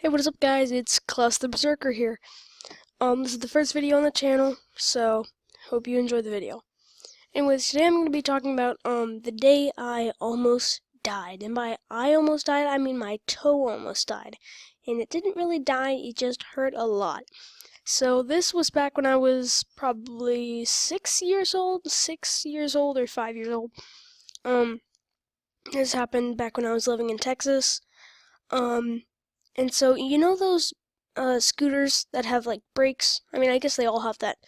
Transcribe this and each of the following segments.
Hey, what is up, guys? It's Klaus the Berserker here. This is the first video on the channel, so hope you enjoy the video. Anyways, today I'm going to be talking about the day I almost died, and by I almost died, I mean my toe almost died, and it didn't really die; it just hurt a lot. So this was back when I was probably 6 years old, or 5 years old. This happened back when I was living in Texas. And so, you know those scooters that have like brakes? I mean, I guess they all have that.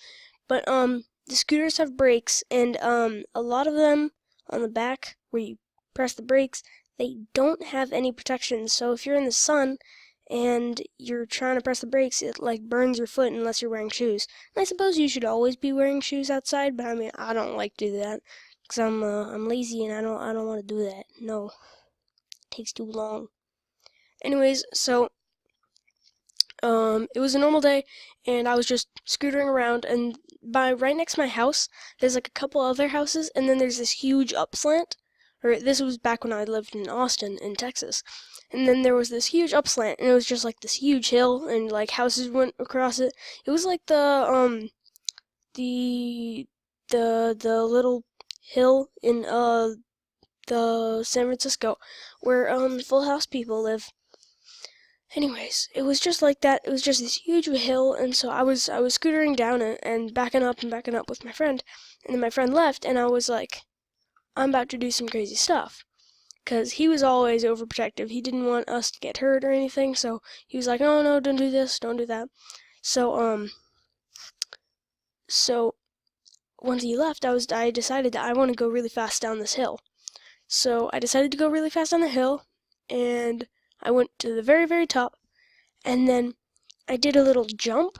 But the scooters have brakes, and a lot of them on the back where you press the brakes, they don't have any protection. So if you're in the sun and you're trying to press the brakes, it like burns your foot unless you're wearing shoes. And I suppose you should always be wearing shoes outside, but I mean, I don't like to do that because I'm lazy and I don't want to do that. No, it takes too long. Anyways, so it was a normal day, and I was just scootering around, and right next to my house, there's like a couple other houses, and then there's this huge upslant, or this was back when I lived in Austin, in Texas, and then there was this huge upslant, and it was just like this huge hill, and like houses went across it. It was like the little hill in the San Francisco where Full House people live. Anyways, it was just like that. It was just this huge hill, and so I was scootering down it and backing up with my friend, and then my friend left, and I was like, I'm about to do some crazy stuff, because he was always overprotective. He didn't want us to get hurt or anything, so he was like, oh no, don't do this, don't do that. So once he left, I decided that I want to go really fast down this hill. So I decided to go really fast down the hill, and I went to the very, very top, and then I did a little jump,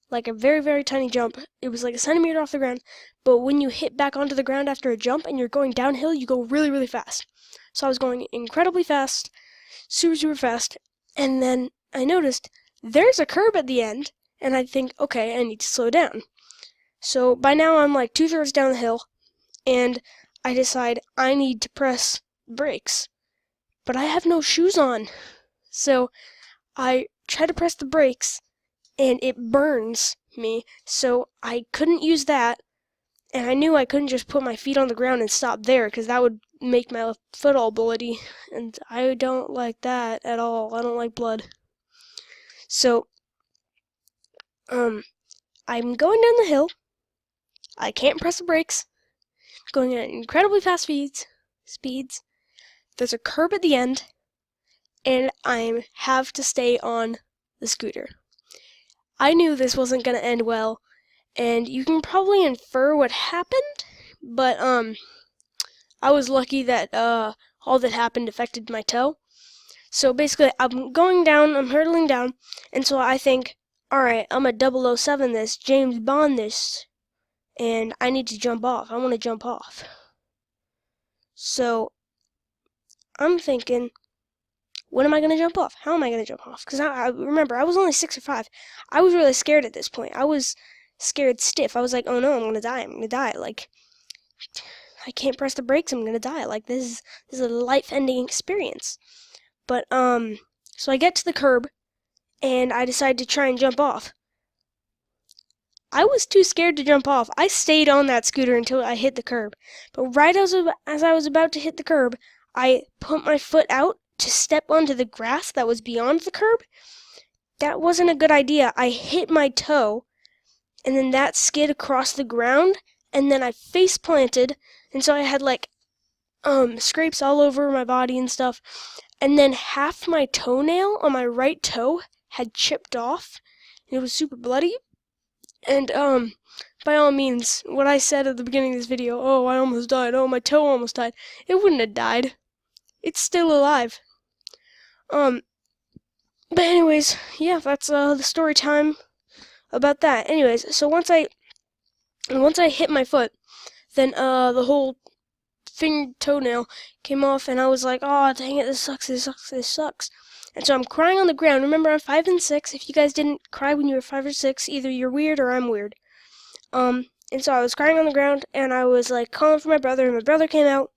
like a very, very tiny jump. It was like a centimeter off the ground, but when you hit back onto the ground after a jump and you're going downhill, you go really, really fast. So I was going incredibly fast, super, super fast, and then I noticed there's a curb at the end, and I think, okay, I need to slow down. So by now I'm like 2/3 down the hill, and I decide I need to press brakes. But I have no shoes on. So I try to press the brakes, and it burns me. So I couldn't use that, and I knew I couldn't just put my feet on the ground and stop there, because that would make my left foot all bloody, and I don't like that at all. I don't like blood. So, I'm going down the hill. I can't press the brakes. Going at incredibly fast speeds. There's a curb at the end, and I have to stay on the scooter. I knew this wasn't going to end well, and you can probably infer what happened, but I was lucky that all that happened affected my toe. So basically, I'm going down, I'm hurtling down, and so I think, alright, I'm a 007 this, James Bond this, and I need to jump off. I want to jump off. So I'm thinking, when am I going to jump off? How am I going to jump off? Because I remember, I was only 6 or 5. I was really scared at this point. I was scared stiff. I was like, oh no, I'm going to die. I'm going to die. Like, I can't press the brakes. I'm going to die. Like, this is a life-ending experience. But, so I get to the curb, and I decide to try and jump off. I was too scared to jump off. I stayed on that scooter until I hit the curb. But right as I was about to hit the curb, I put my foot out to step onto the grass that was beyond the curb. That wasn't a good idea. I hit my toe, and then that skid across the ground, and then I face planted, and so I had like scrapes all over my body and stuff. And then half my toenail on my right toe had chipped off. It was super bloody. And by all means, what I said at the beginning of this video, oh, I almost died, oh, my toe almost died, it wouldn't have died. It's still alive. But anyways, yeah, that's the story time about that. Anyways, so once I hit my foot, then the whole toenail came off, and I was like, oh, dang it, this sucks. And so I'm crying on the ground. Remember, I'm 5 and 6. If you guys didn't cry when you were 5 or 6, either you're weird or I'm weird. And so I was crying on the ground, and I was like calling for my brother, and my brother came out.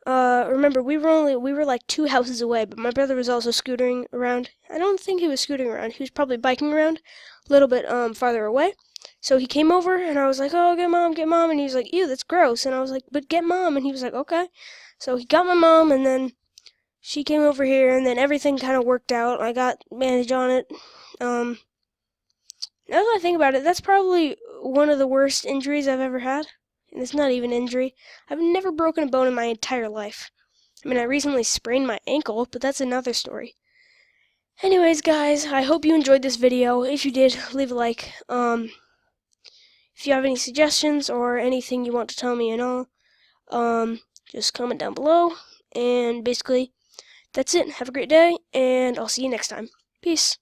remember we were like 2 houses away, but my brother was also scootering around. I don't think he was scootering around. He was probably biking around a little bit farther away. So he came over and I was like, "Oh, get mom," and he was like, "Ew, that's gross." And I was like, "But get mom," and he was like, "Okay." So he got my mom, and then she came over here, and then everything kind of worked out. I got bandage on it. Now that I think about it, that's probably one of the worst injuries I've ever had. And it's not even an injury. I've never broken a bone in my entire life. I mean, I recently sprained my ankle, but that's another story. Anyways, guys, I hope you enjoyed this video. If you did, leave a like. If you have any suggestions or anything you want to tell me and all, just comment down below. And basically, that's it. Have a great day, and I'll see you next time. Peace.